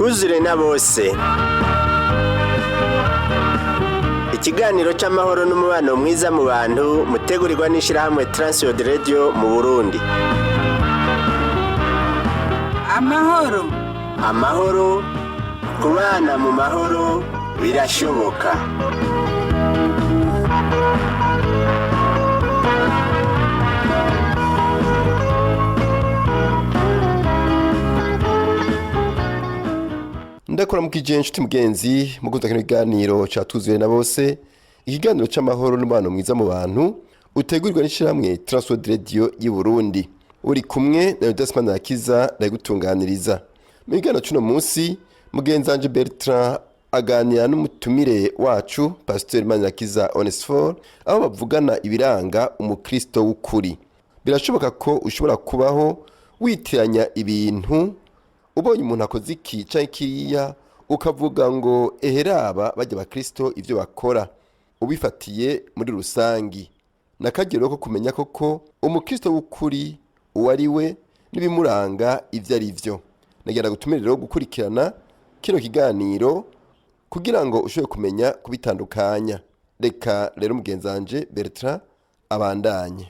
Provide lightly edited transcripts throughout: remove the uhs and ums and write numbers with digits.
Twuzure na bose. Ikiganiro c'amahoro n'umubano mwiza mu bantu mutegurirwa n'ishirahamwe Transworld Radio mu Burundi. Amahoro kubana mu mahoro birashoboka. Ndakora mu kijenshi mugenzi mukunza kino kiganiro ca Twuzure na bose, ikiganiro c'amahoro n'umubano mwiza mu bantu utegurirwa n'ishirahamwe Transworld Radio y'u Burundi. Uri kumwe na Desmond Akiza ndagutunganiriza. Mu kiganiro c'uno munsi mugenzanje Bertrand aganira n'umutumire wacu Pasteur Manirakiza Onesphore aho bavugana ibiranga umukristo w'ukuri. Birashoboka ko ushobora kubaho witiranya ibintu ubonye umuntu akoze iki canke kiriya ukavuga ngo eheraba bajya abakristo ivyo bakora ubifatiye muri rusangi. Nakagero ko kumenya koko umukristo w'ukuri uwari we n'ibimuranga ivyo ari vyo. Nagira gutumirira gukurikirana kino kiganiro kugira ngo ushobore kumenya kubitandukanya. Reka rero mugenzanje Bertrand abandanye.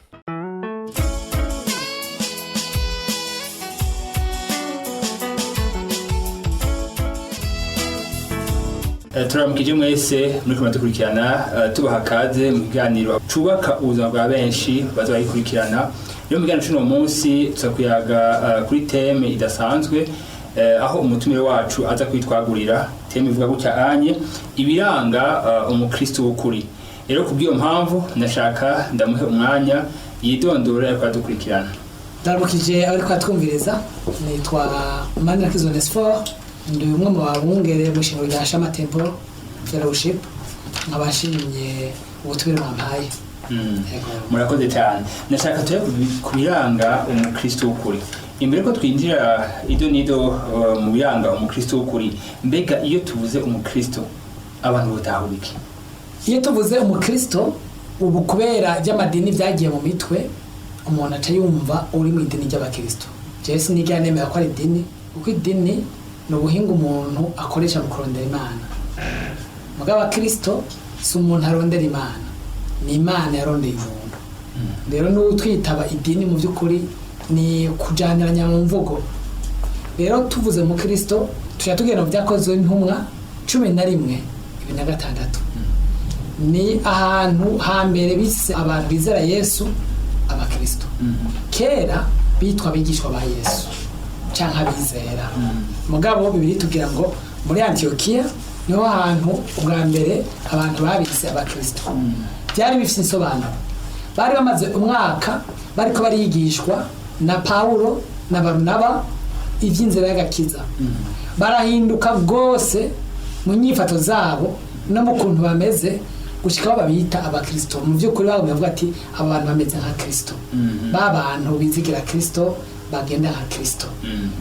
Turamukije mwese muri kumwe dukurikirana tubaha kaze mu kiganiro cubaka ubuzima bwa benshi baza bayikurikirana. Iyo mugana cuno munsi tuzakuyaga kuri teme idasanzwe aho umutumire wacu aza kwitwagurira teme ivuga gutya anye ibiranga umukristo w'ukuri. Rero kubwiyo mpamvu ndashaka ndamuhe umwanya yidondora ariko adukurikirana. Ndaramukije ariko atwumviriza, nitwa Manirakiza Onesphore, ndi umwe mu babungere mu shingiro rya Shama Temple Fellowship, nkabashimye ubutumire mwampaye. Murakoze cyane. Nashaka tuye kubiranga umukristo w'ukuri. Imbere ko twinjira nido mu biranga umukristo w'ukuri, mbega iyo tuvuze umukristo abantu batahubiki? Iyo tuvuze umukristo ubu kubera ry'amadini byagiye mu mitwe, umuntu aca yumva uri mu idini ry'abakristo. Je sinigera nemera ko ari idini, kuko idini ni ubuhinga umuntu akoresha mu kurondera Imana. Mugabo abakristo si umuntu arondera Imana, ni Imana yarondeye umuntu. Rero n'utwitaba idini mu by'ukuri ni kujaniranya mu mvugo. Rero tuvuze mu Kristo tuja tugenda mu byakozwe n'intumwa 11:26. Ni ahantu hambere bise abantu bizera Yesu abakristo. Kera bitwa abigishwa ba Yesu canka bizera. Mugabo bibiri tugira ngo muri Antiokia niho hantu ubwa mbere abantu babise abakristo. Byari bifite insobanuro. Bari bamaze umwaka bariko barigishwa na Paulo na Barnaba ivy'inzira y'agakiza. Barahinduka gose mu nyifato zabo no mu kuntu bameze gushika babita abakristo. Mu by'ukuri bavuga ati abantu bameze nka Kristo. Babantu bizigira Kristo bagenda nka Kristo.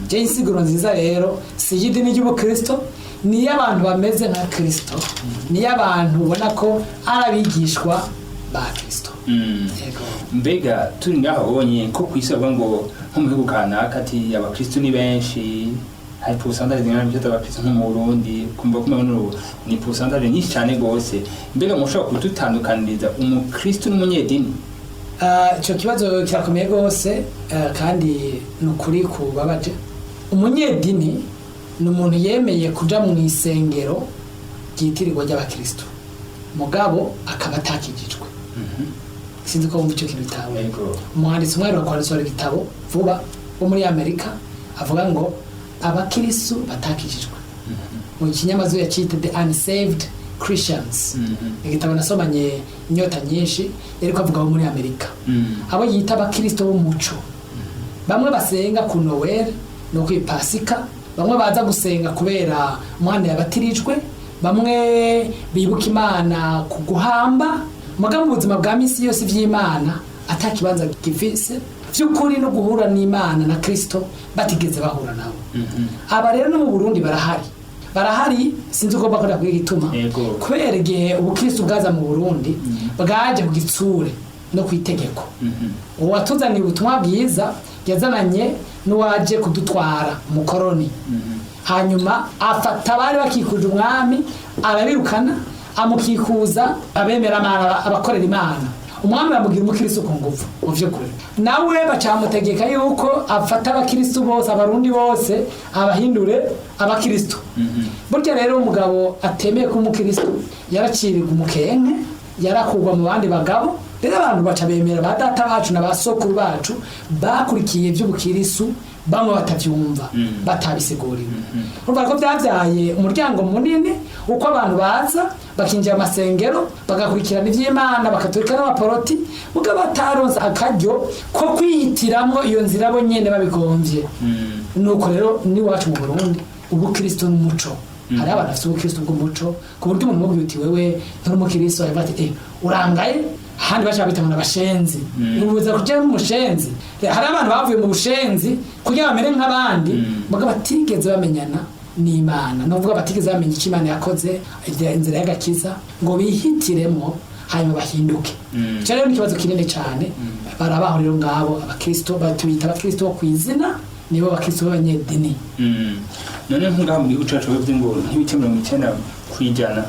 Je insiguro nziza rero si idini ry'ubukristo, ni y'abantu bameze nka Kristo, ni y'abantu ubona ko arabigishwa ba Kristo. Mbega turi ngaho bonye ko kwisaba ngo nko mu gihugu kanaka ati abakristo ni benshi, hari pourcentage zingana n'ibyo abakristo nko mu Burundi kumva ko ni pourcentage nyinshi cyane gose. Mbega mushobora kudutandukaniriza umukristo n'umunyedini? Ico kibazo kirakomeye gose kandi nukuri kubabaje. Umunyedini ni umuntu yemeye kuja mu isengero ryitirirwa ry'abakristo, mugabo akaba atakijijwe. Sinzi ko mu cyo kintu bitawe. Umwanditsi umwe arakwanditswa igitabo vuba wo muri Amerika avuga ngo abakristo batakijijwe. Mu kinyamazu yacite The Unsaved Christians. Igitabo nasomanye inyota nyinshi ariko avuga muri Amerika. Abo yita abakristo b'umuco. Bamwe basenga ku Noel no ku Pasika, bamwe baza gusenga kubera umwana yabatirijwe, bamwe bibuka Imana ku guhamba, mugabo mu buzima bwa misi yose vy'Imana atakibanza gifise vy'ukuri no guhura n'Imana na Kristo batigeze bahura nabo. Aba rero no mu Burundi barahari sinzi uko bakora kuri gituma kubera igihe ubukristo bwaza mu Burundi bwaje ku gitsure no kwitegeko. Uwatuzaniye ubutumwa bwiza yazananye n'uwaje kudutwara umukoroni. hanyuma afata abari bakikuje umwami arabirukana amukikuza abemera Imana abakorera Imana. Umwami bamugira umukristo ku ngufu mu vy'ukuri, nawe bacamutegeka yuko afata abakristo bose abarundi bose abahindure abakristo. Burya rero umugabo atemeye ko umukristo yaracirirwa umukenke, yarakugwa mu bandi bagabo. Rero abantu baca bemera ba data bacu na basokuru bacu bakurikiye ivy'ubukristo bamwe batavyumva batabisiguriwe. Urumva ko byavyaye umuryango munini uko abantu baza bakinjira amasengero bagakurikirana ivy'Imana bakaturika n'abaporoti muga bataronse akaryo ko kwihitiramwo iyo nzira bo nyene babigomvye. Nuko rero ni wacu mu Burundi ubukristo n'umuco. Hari abantu bafite ubukristo bw'umuco ku buryo umuntu mubwiye uti wewe nturi umukristo yavuga ati urangaye, handi bacha bitamana abashenzi ubuza kuja mu mushenzi. Hari abantu bavuye mu bushenzi kugira bamere nk'abandi muga batigeze bamenyana n'Imana, novuga batigeze bamenya icyo Imana yakoze inzira y'agakiza ngo bihitiremo hanyuma bahinduke. Cyane ni kibazo kinini cyane. Barabaho rero ngabo abakristo batubita abakristo bo kwizina nibo bakristo b'abanyedini. None nk'ngaho mu gihugu cacu bavuze ngo nk'ibice 90 kwijana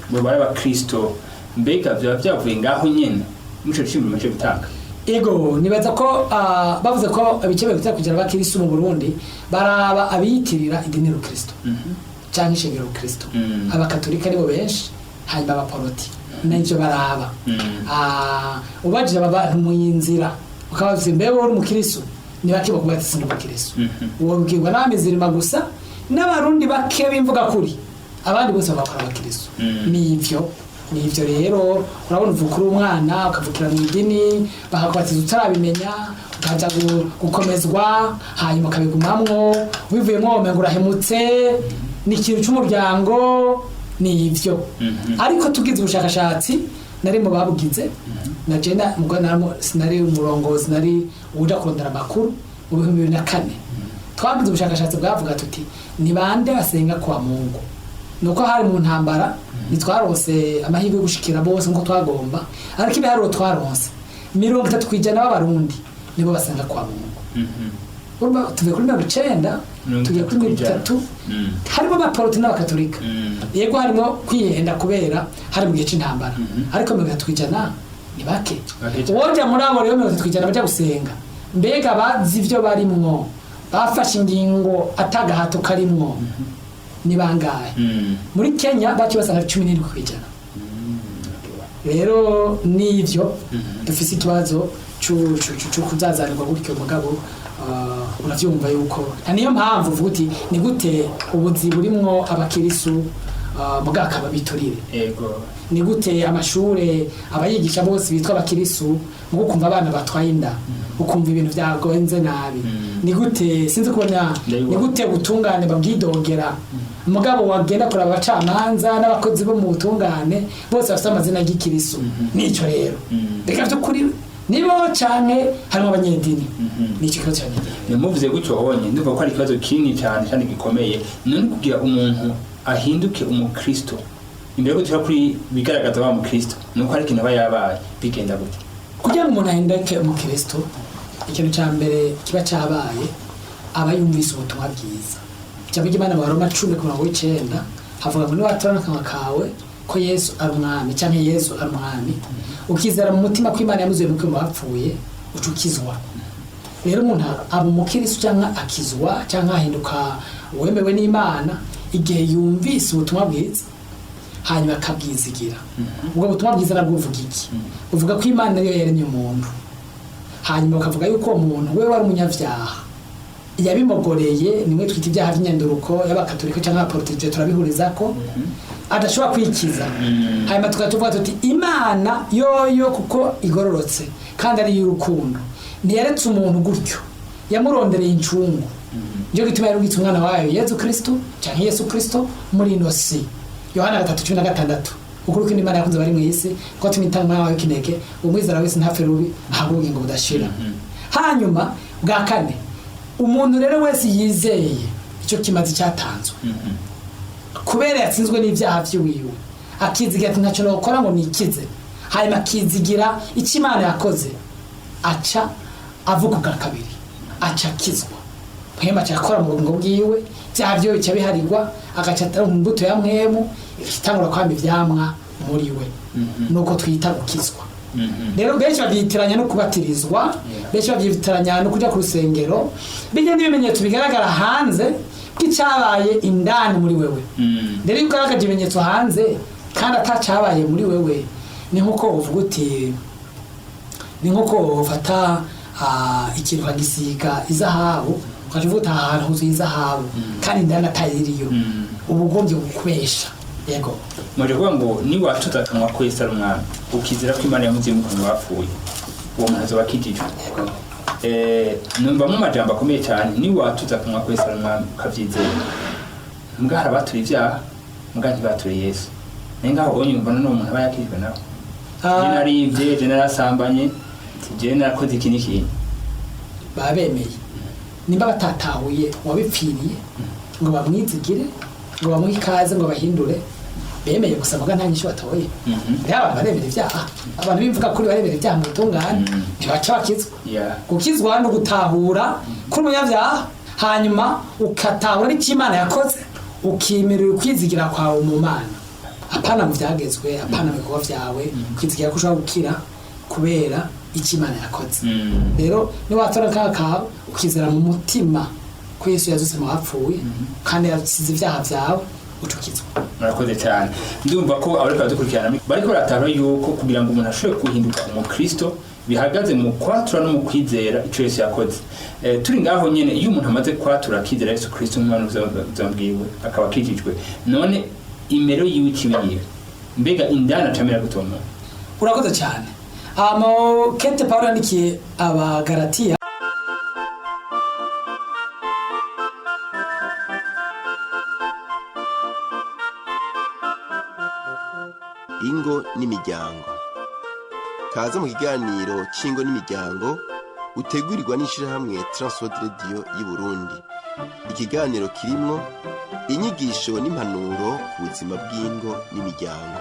ngo bari abakristo, mbega byaba byavuye ngaho nyene muco cimwe mace bitanga. Ego nibaza ko bavuze ko ibice byo kujana abakristo mu Burundi baraba abiyitirira idini y'Ukristo cyangwa ishengero y'Ukristo. Abakatolika nibo benshi hanyuma abaporoti n'icyo baraba. Ubajije abantu mu yinzira ukabavuze mbewe uri umukristo nibakiba kuba ati sindi umukristo. Wobwirwa n'amizirima gusa n'abarundi bake bimvuga kuri abandi bose bakora abakristo. Nivyo rero urabona uvukura umwana ukavukira mu idini bakakubatiza utarabimenya ukaja gukomezwa hanyuma kabigumamwo wivuyemo umengo urahemutse n'ikintu cy'umuryango nivyo. Ariko tugize ubushakashatsi nari mu babugize na jenda mugo sinari umurongozi nari uja kurondera amakuru mu 2004 twagize ubushakashatsi bwavuga tuti ni bande basenga kwa Mungu. Nuko hari mu ntambara nitwarose amahirwe gushikira bose nko twagomba, ariko ibiharuro twaronse 30% b'abarundi nibo basenga kwa Mungu. Urumva tuve kuri 90 tugiye kuri 30 harimo abaporoti n'abakatolika. Yego harimo kwihenda kubera hari mu gihe c'intambara, ariko 30% ni bake. Woja muri abo rero 30% baje gusenga, mbega bazi ivyo barimwo bafashe ingingo atagahato karimwo ni bangahe? Muri Kenya baci basanga 17%. Rero nivyo dufise ikibazo cyo kuzazanirwa gutyo mugabo uravyumva yuko niyo mpamvu uvuga uti ni gute ubuzi burimwo abakirisu mugaka babiturire. Ego ni gute amashure abayigisha bose bitwa abakirisu mugo kumva abana batwaye inda ukumva ibintu byagonze nabi. Ni gute sinzi kubona ni gute ubutungane babwidogera mugabo wagenda kuri abacamanza n'abakozi bo mu butungane bose bafite amazina y'ikirisu. Nico rero beka byo kuri nibo canke harimo abanyedini. Ni ikibazo cyane muvuze gutyo honye ndumva ko ari ikibazo kinini cyane kandi gikomeye. None kugira umuntu ahinduke umukristo imbere yo kuri bigaragaza ba umukristo nuko ari kintu bayabaye bigenda gute kugira ngo umuntu ahinduke umukristo. Ikintu cya mbere kiba cyabaye aba yumvise ubutumwa bwiza. Cyangwa Imana mu Roma 10:9 havuga ngo niwatorana kanwa kawe ko Yesu ari umwami cyangwa Yesu ari umwami ukizera mu mutima ko Imana yamuzuye mu kwimo bapfuye ucukizwa. Rero umuntu aba umukristo cyangwa akizwa cyangwa ahinduka wemewe n'Imana igihe yumvise ubutumwa bwiza hanyuma akabwizigira. Ubwo butumwa bwiza nabwuvuga iki? Uvuga ko Imana yo yaremye umuntu, hanyuma bakavuga yuko umuntu we wari umunyavyaha yabimogoreye. Nimwe twita ibyaha by'inyanduruko y'abakatolika cyangwa abaporotije turabihuriza ko adashobora kwikiza. Hanyuma tukatuvuga tuti Imana yoyo kuko igororotse kandi ari y'urukundo ntiyaretse umuntu gutyo, yamurondereye incungu. Njo gituma yarugitse umwana wayo Yesu Kristo cyangwa Yesu Kristo muri ino si. Yohana 3:16 ukuri ko Imana yakunze bari mu isi ko tumitanga umwana wayo kinege umwizera wese ntapfe rubi ahaguye ngo budashira. Hanyuma bwa kane umuntu rero wese yizeye icyo kimazi cyatanzwe kubera yatsinzwe n'ibyaha by'uwiwe akizigira ati ntacyo nokora ngo nikize, hanyuma akizigira icyo Imana yakoze aca avuga bwa kabiri aca kizwa. Hema cyakora mu rugo bwiwe bya byo bica biharirwa agaca atari imbuto ya mwemu itangura kwamba ivyamwa muri we nuko twita gukizwa. Rero benshi babyitiranya no kubatirizwa, benshi babyitiranya no kuja ku rusengero, bigenda ibimenyetso bigaragara hanze k'icabaye indani muri wewe. Rero iyo ugaragaje ibimenyetso hanze kandi atacabaye muri wewe, ni nkuko uvuga uti, ni nkuko ufata ikintu bagisiga izahabu ukavuga ahantu huzuye izahabu kandi indani atayiriyo, ubugombye gukubesha. Yego muje kuvuga ngo ni watuza akanwa kwese ari umwami ukizira ko Imana yamuziye mu kanwa bapfuye uwo muntu azoba akijijwe. Numva mu majambo akomeye cyane, ni watuza akanwa kwese ari umwami ukavyizera. Mbwa hari abatura ivyaha mbwa ntibature Yesu, nengaho onyumva no umuntu aba yakijwe nawe. Je narivye, je narasambanye, je narakoze iki n'iki, babemeye nimba batatahuye wabipfiriye ngo bamwizigire ngo bamuhe ikaze ngo bahindure, bemeye gusa mbwa nta nyishu batoye. Rero abantu barebera ivyaha, abantu bivuga kuri barebera ivyaha mu butungane ntibaca bakizwa. Gukizwa no gutahura kuri umunyavyaha, hanyuma ukatahura n'icyo Imana yakoze, ukimirira ukwizigira kwawe mu Mana, apana mu vyagezwe, apana mu bikorwa vyawe, kwizigira ko ushobora gukira kubera icyo Imana yakoze. Rero ni watora kaka ukizera mu mutima ko Yesu yazutse mu bapfuye kandi yazize ivyaha vyawe, ucukizwa. Murakoze cyane. Ndumva ko abariko badukurikirana bariko baratahura yuko kugira ngo umuntu ashobore guhinduka umukristo bihagaze mu kwatura no mu kwizera ico Yesu yakoze. Turi ngaho nyene, iyo umuntu amaze kwatura akizera Yesu Kristo nk'umwana uzambwiwe akaba akijijwe, none imero yiwe kibiye mbega indana camera gutoma. Urakoze cyane. Kete Paulo yandikiye Abagalatiya ingo n'imiryango. Kaza mu kiganiro c'ingo n'imiryango utegurirwa n'ishirahamwe Transworld Radio y'u Burundi. Ikiganiro kirimwo inyigisho n'impanuro ku buzima bw'ingo n'imiryango.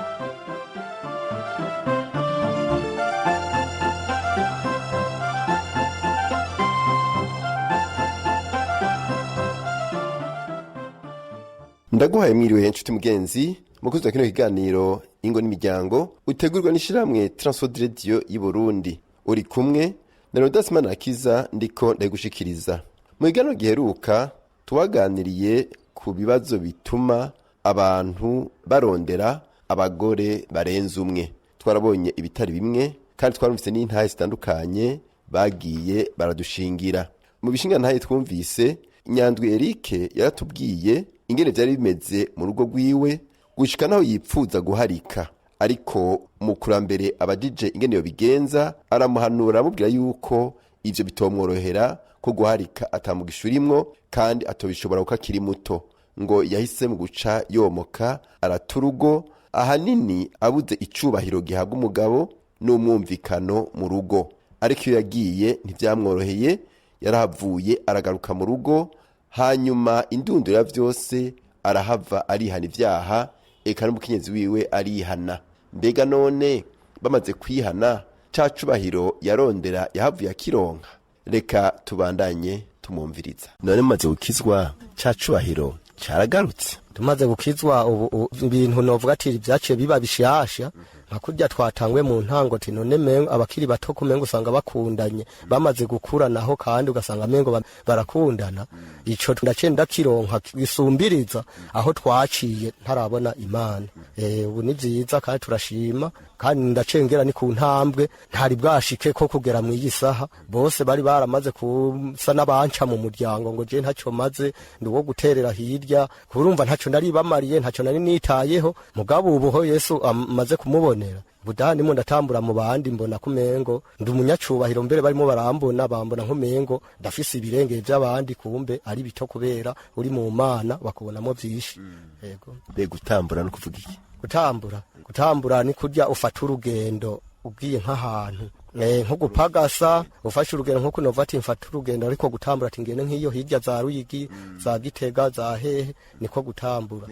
Ndaguhaye mwiriwe nshuti mugenzi, mukozi wa kino kiganiro ingo n'imiryango utegurwa n'ishirahamwe Transworld Radio y'u Burundi. Uri kumwe na Leonidas Manirakiza ndiko ndagushikiriza. Mu kiganiro giheruka tuwaganiriye ku bibazo bituma abantu barondera abagore barenze umwe. Twarabonye ibitari bimwe kandi twarumvise n'intahe zitandukanye bagiye baradushingira. Mu bishinga ntahe twumvise, Nyandwi Eric yaratubwiye ingene byari bimeze mu rugo rwiwe gushika naho yipfuza guharika, ariko mu kurambere abajije ingene yo bigenza aramuhanura amubwira yuko ivyo bitomworohera ko guharika atamugisha urimwo kandi atobishobora kuko akiri muto, ngo yahise mu guca yomoka araturugo, ahanini abuze icubahiro gihabwa umugabo n'umwumvikano mu rugo. Ariko iyo yagiye ntivyamworoheye, yarahavuye aragaruka mu rugo, hanyuma indunduro ya vyose arahava arihana ivyaha, eka n'umukenyezi wiwe arihana. Mbega none bamaze kwihana ca cubahiro yarondera yahavuye akironka? Reka tubandanye tumumviriza. None mumaze gukizwa ca cubahiro caragarutse? Tumaze gukizwa ubu ibintu novuga ati byaciye biba bishasha, nka kurya twatangwe mu ntango ati none mengo abakiri bato kumengo usanga bakundanye, bamaze gukura naho kandi ugasanga mengo barakundana. Ico ndacenda kironka gisumbiriza aho twaciye ntarabona Imana. Ubu ni vyiza kandi turashima, kandi ndacengera ni ku ntambwe ntari bwashike ko kugera mu yisaha. Bose bari baramaze kusa n'abanca mu muryango ngo je ntaco maze nduwo guterera hirya, kurumva ntaco ndari bamariye, ntaco nari nitayeho. Mugabo ubuho Yesu amaze kumubonera budani mo ndatambura mu bandi, mbona kumengo ndi umunyacubahiro, mbere barimo barambona bambona nkumengo ndafise ibirenge by'abandi, kumbe ari bito kubera uri mu Mana bakubonamo vyinshi. Yego. Be gutambura no kuvuga iki? Gutambura ni kurya ufata urugendo ugiye nk'ahantu, nko gupagasa ufashe urugendo nko kunova ati mfata urugendo, ariko gutambura ati ngene nk'iyo hirya za Ruyigi za Gitega za hehe, niko gutambura.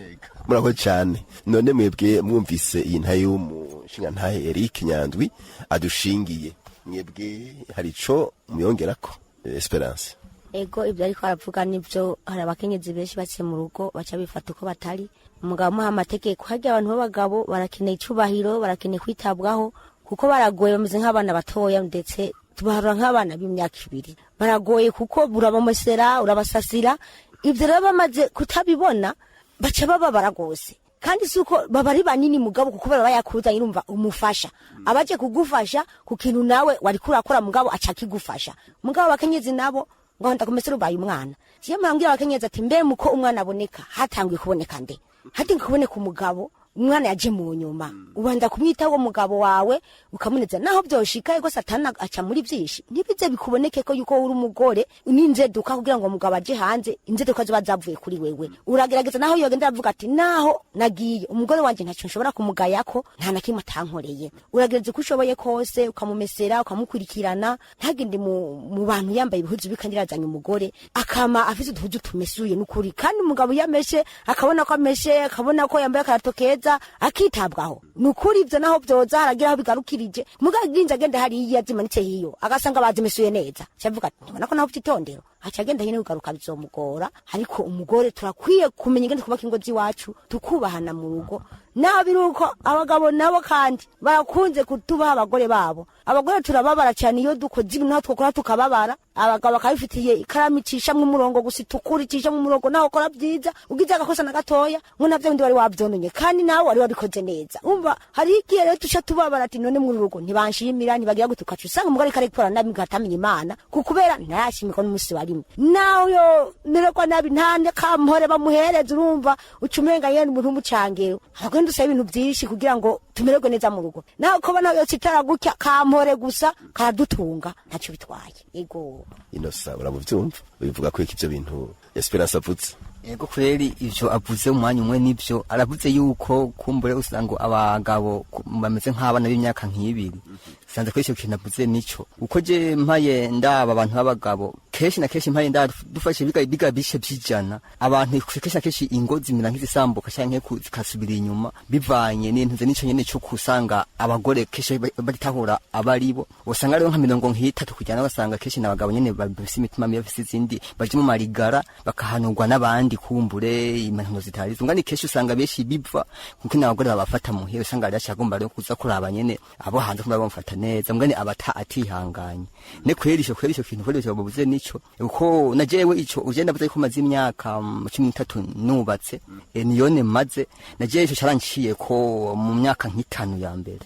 Muraho cyane. None mwebwe mwumvise iyi ntahe y'umushinga ntahe Eric Nyandwi adushingiye, mwebwe hari ico muyongerako? Esperance. ego ibyo ariko aravuga nibyo. Hari abakenyezi benshi baciye mu rugo baca bifata uko batari. Umugabo muha amategeko, harya abantu b'abagabo barakeneye icubahiro, barakeneye kwitabwaho kuko baragoye, bameze nk'abana batoya, ndetse tubaharura nk'abana b'imyaka 2. Baragoye kuko urabamesera, urabasasira. Ibyo rero bamaze kutabibona baca bababara gose, kandi suko baba ari banini mugabo kuko baba yakuzanye urumva umufasha, abaje kugufasha ku kintu nawe wari kurakora mugabo aca kigufasha. Mugabo abakenyezi nabo ngo ndakomesera ubaye umwana. Ciye mwangira abakenyezi ati mbe muko umwana aboneka hatangiye kuboneka nde, hatinga kuboneka umugabo umwana yaje mu nyuma, ubanda kumwitaho mugabo wawe ukamuneza, naho byoshika ego satana aca muri byinshi ntibize bikuboneke ko yuko uri umugore uninze duka kugira ngo umugabo aje hanze, inze duka ziba zavuye kuri wewe. Uragerageza naho yogenda avuga ati naho nagiye umugore wanje ntacyo nshobora kumugayako, nta nakimwe atankoreye. Uragerageza kushoboye kose ukamumesera, ukamukurikirana, ntagende mu bantu yambaye ibihuzu bikandirazanya umugore akama afite uduhuzu tumesuye n'ukuri, kandi umugabo yameshe akabona ko ameshe, akabona ko yambaye karatokeza akitabwaho nukuri. Ivyo naho byoza haragira aho bigarukirije mugaginza agenda hari yazimanitse hiyo agasanga bazimesuye neza, cyavuga ati mbona ko naho byitondero acagenda hine kugaruka bizomugora. Ariko umugore turakwiye kumenya ingene kubaka ingo ziwacu tukubahana mu rugo. Naho biruko abagabo nabo kandi barakunze kutubaha abagore babo. Abagore turababara cyane iyo dukoze ibintu twakora tukababara. Abagabo bakabifitiye ikaramu icisha mu murongo gusa tukuri icisha mu murongo, naho ukora byiza ugize agakosa na gatoya ngo navyo ndi wari wavyononye kandi nawe wari wabikoze neza. Umva hari igihe rero tusha tubabara ati none mu rugo ntibanshimira, ntibagira gutukacu usanga umugore kare gukora nabi gatamenya Imana kukubera ntayashimiko n'umusi warimwe. Naho yo nereko nabi ntane kampore bamuhereza, urumva ucumenga yene umuntu umucangero agenda usaba ibintu byinshi kugira ngo tumererwe neza mu rugo. Naho ko bana yo citara gutya kampore gusa karadutunga ntacyo bitwaye. Ego Inosa urabuvyumva bivuga ko iki byo bintu Esperance avutse. Ego kweli ivyo avuze umwanya umwe nivyo aravuze yuko kumbure usanga abagabo bameze nk'abana b'imyaka nk'ibiri. Sanze ko icyo kintu avuze nico uko je mpaye ndaba abantu b'abagabo keshi na keshi mpaye dufashe biga bishe byijana abantu keshi na keshi ingozi zimira nk'izisambuka cyangwa zikasubira inyuma bivanye n'intuze nico nyene cyo kusanga abagore keshi batahura abaribo. Usanga rero nka 30 kujyana basanga keshi n'abagabo nyene babise imitima mibi bafise izindi baje mu marigara bakahanurwa n'abandi kumbure impanuro zitari zungani keshi usanga beshi biva kuko n'abagore babafata muhiye usanga ari cyagomba rero kuza kuraba nyene abo hanze kumba bamfata neza mugani abata atihanganye ne kwerisho kintu kwerisho babuze nico uko najewe ico ugenda buze ko mazi imyaka 13 nubatse niyone maze najewe ico caranciye ko mu myaka nk'itanu ya mbere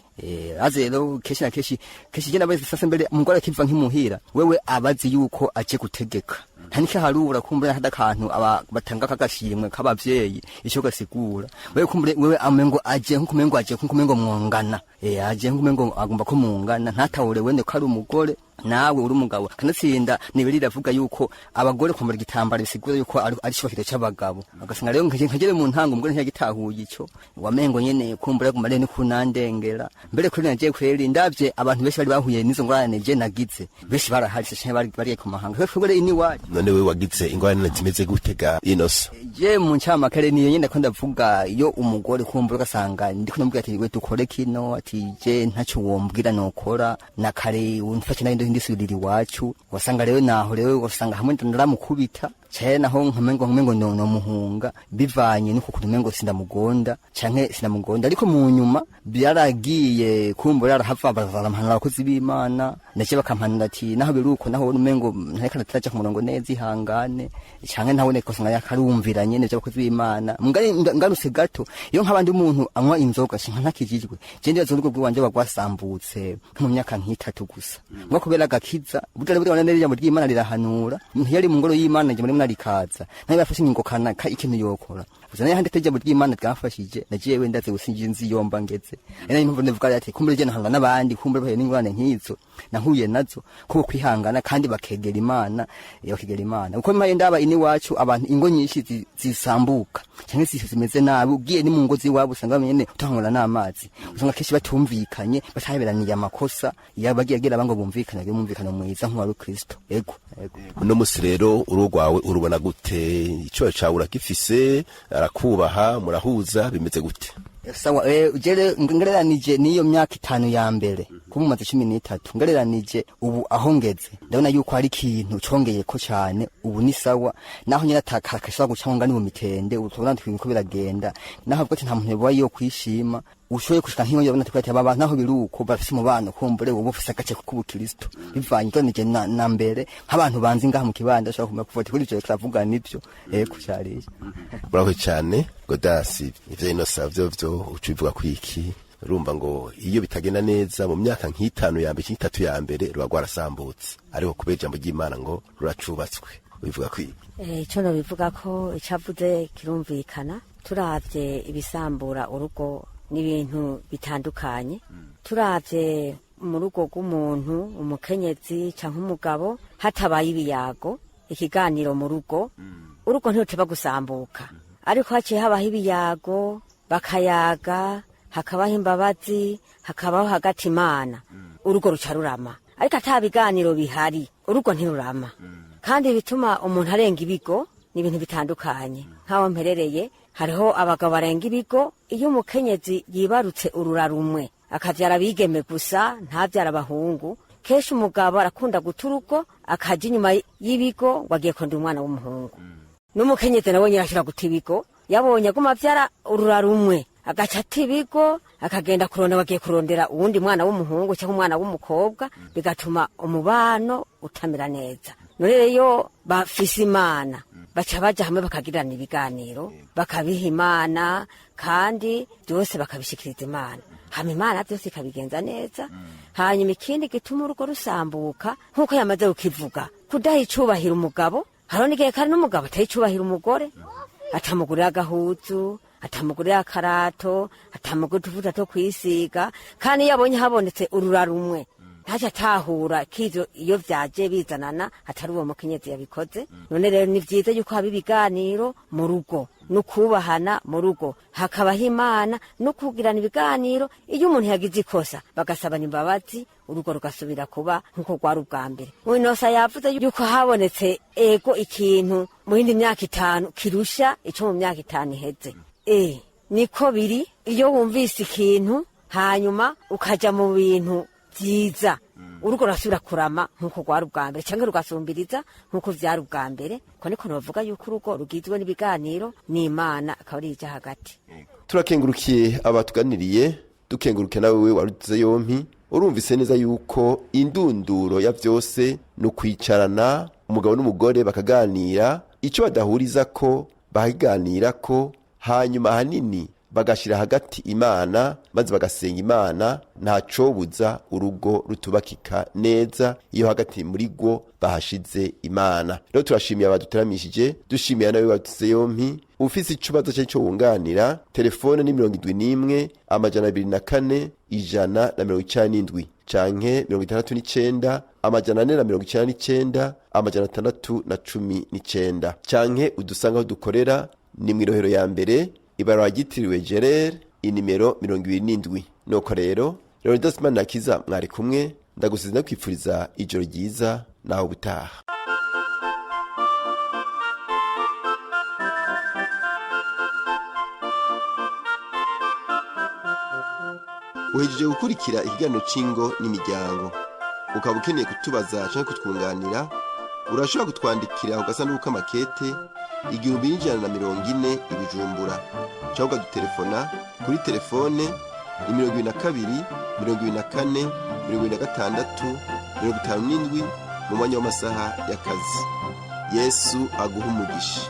aze rero keshi na keshi genda bese sasa mbere umugore akiva nk'imuhira wewe abazi yuko aje gutegeka ntanike harura kumbura hada kantu batanga kagashimwe kabavyeyi ico gasigura wewe kumbure wewe amengo aje nkumengo mwongana aje nkumengo agomba ko mungana ntatahure wende ko ari umugore nawe uri umugabo kanatsinda nibiri ravuga yuko abagore kwambara igitambara bisigura yuko ari shokiro cy'abagabo agasanga rero nkagere mu ntango umugore ntiyagitahuye ico wamengo nyene kumbura kumare ni kunandengera mbere kuri naje kweri ndavye abantu benshi bari bahuye nizo ngorane je nagize benshi baraharise cyane bari ku mahanga kwegore ini waje. None we wagize ingorane zimeze gutega Inosa? Je mu ncama kare niyo nyene ko ndavuga iyo umugore kumbura gasanga ndiko namubwira ati we dukore kino ati je ntacyo wombwira nokora na kare unfashe nayo ndisubirira iwacu wasanga rero naho rero wasanga hamwe ndaramukubita cyane naho nkamengo no muhunga bivanye nuko kumengo sindamugonda canke sinamugonda ariko mu nyuma byaragiye kumbura arahava bazaramhanura abakozi b'Imana naje bakampanura ati naho biruko naho numengo ntareka nataraje ku murongo neza ihangane canke naho neko sanga yakarumvira nyene by'abakozi b'Imana ngaruse gato iyo nk'abandi umuntu anywa inzoga shinka ntakijijwe je ndibaza urugo rwanje bagwasambutse mu myaka nk'itatu gusa ngo kubera gakiza budare buri wanene y'ijambo ry'Imana rirahanura yari mu ngoro y'Imana je muri narikaza nayo bafashe ingokana ikintu yokora uzana yahande tejambo ry'Imana ryafashije nagiye wenda ze gusinjira inzi yomba ngeze ena impamvu nevuga ati kumbure je nahanga nabandi kumbure bahe n'ingorane nk'izo nahuye nazo ko kwihangana kandi bakegera Imana uko mpaye ndaba ini wacu abantu ingo nyinshi zisambuka cyangwa zimeze nabi ugiye ni mu ngo ziwabo usanga nyene utangora n'amazi usanga keshi batumvikanye bataberaniye amakosa yabagiye agera bango bumvikana mwiza nk'uwa Kristo. Ego no musi rero urugwawe urubona gute ico cawura gifise arakubaha murahuza bimeze gute? Sawa jere ngereranije niyo myaka 5 ya mbere kuba umaze 13 ngareranije ubu aho ngeze ndabona yuko hari ikintu congeye ko cyane ubu ni sawa naho nyine atakashaka gucanga ni mu mitende utubona twinko biragenda naho bwo nta muntu yabaye yo kwishima ushoye kushika nkiyo yabona twati aba naho biruko bafise umubano kumbure ubu bufise agace k'ubukristo bivanye ngonije na mbere nk'abantu banzi ngaha mu kibanda ashaka kumenya kuvota kuri ivyo kiravuga nivyo kucyariye Bravo cyane Godasi ivyo inosavyo vyo ucivuga kwiki urumva ngo iyo bitagenda neza mu myaka nk'itanu ya mbere cy'itatu ya mbere ruba rwarasambutse ariko kubera ijambo ry'Imana ngo ruracubatswe bivuga kwiki ico no bivuga ko icavuze kirumvikana turavye ibisambura urugo n'ibintu bitandukanye turavye mu rugo rw'umuntu umukenyezi canke umugabo hatabaye ibiyago ikiganiro mu rugo urugo ntuteba gusambuka ariko haciye habaho ibiyago bakayaga hakabaho imbabazi hakabaho hagati Imana urugo ruca rurama ariko atabiganiro bihari urugo ntirurama kandi bituma umuntu arenga ibigo n'ibintu bitandukanye nk'aho mperereye hariho abagabo barenga ibigo iyo umukenyezi yibarutse urura rumwe akavyara bigeme gusa ntavyara abahungu kenshi umugabo arakunda guta urugo akaja inyuma y'ibigo ngo agiye konda umwana w'umuhungu n'umukenyezi nawe nyine ashobora guta ibigo yabonye aguma avyara urura rumwe agaca ata ibigo akagenda kurondera bagiye kurondera uwundi mwana w'umuhungu cyangwa umwana w'umukobwa bigatuma umubano utamera neza none rero bafise Imana baca baja hamwe bakagirana ibiganiro bakabiha Imana kandi byose bakabishikiriza Imana hama Imana byose ikabigenza neza hanyuma ikindi gituma urugo rusambuka nkuko yamaze kukivuga kudaha icubahira umugabo hariho n'igihe kandi n'umugabo ataha icubahira umugore atamugurira agahuzu atamugurira akarato atamugurira utuvuta two kwisiga kandi iyo abonye habonetse urura rumwe ntaje atahura kizo iyo vyaje bizanana atari uwo mukenyezi yabikoze none rero ni vyiza yuko haba ibiganiro mu rugo no kubahana mu rugo hakabaho Imana no kugirana ibiganiro iyo umuntu yagize ikosa bagasabana imbabazi urugo rugasubira kuba nkuko rwari ubwa mbere Winosa yavuze yuko habonetse ego ikintu mu yindi myaka 5 kirusha ico mu myaka 5 iheze niko biri iyo wumvise ikintu hanyuma ukaja mu bintu vyiza urugo rasubira kurama nkuko rwari ubwa mbere cyangwa rugasumbiriza nkuko vyari ubwa mbere ko niko novuga yuko urugo rugizwe n'ibiganiro n'Imana akaba ari ija hagati turakengurukiye abatuganiriye dukenguruke nawe we warutuze yompi urumvise neza yuko indunduro ya vyose no kwicarana umugabo n'umugore bakaganira ico badahuriza ko bahiganira ko hanyuma hanini bagashira hagati Imana maze bagasenga Imana ntacobuza urugo rutubakika neza iyo hagati muri go bahashize Imana rero turashimiye abaduteramishije dushimiye nawe watuze yompi ufise icubazo cyo wunganira telefone ni 71 amajana 24 ijana na 97 canke 69 amajana 499 amajana 619 canke udusanga aho dukorera ni mwirohero ya mbere ibarwa gitiriwe Gerere inimero 27 noko rero Leonidas Manakiza mwari kumwe ndagusize nakwifuriza ijoro ryiza naho butaha Uhejeje gukurikira ikiganiro cingo n'imiryango ukaba ukeneye kutubaza canke kutwunganira urashobora kutwandikira ugasanduka makete 1140 Ibijumbura cyangwa dutelefona kuri telefone 22 24 26 57 mu mwanya w'amasaha y'akazi Yesu aguha umugisha.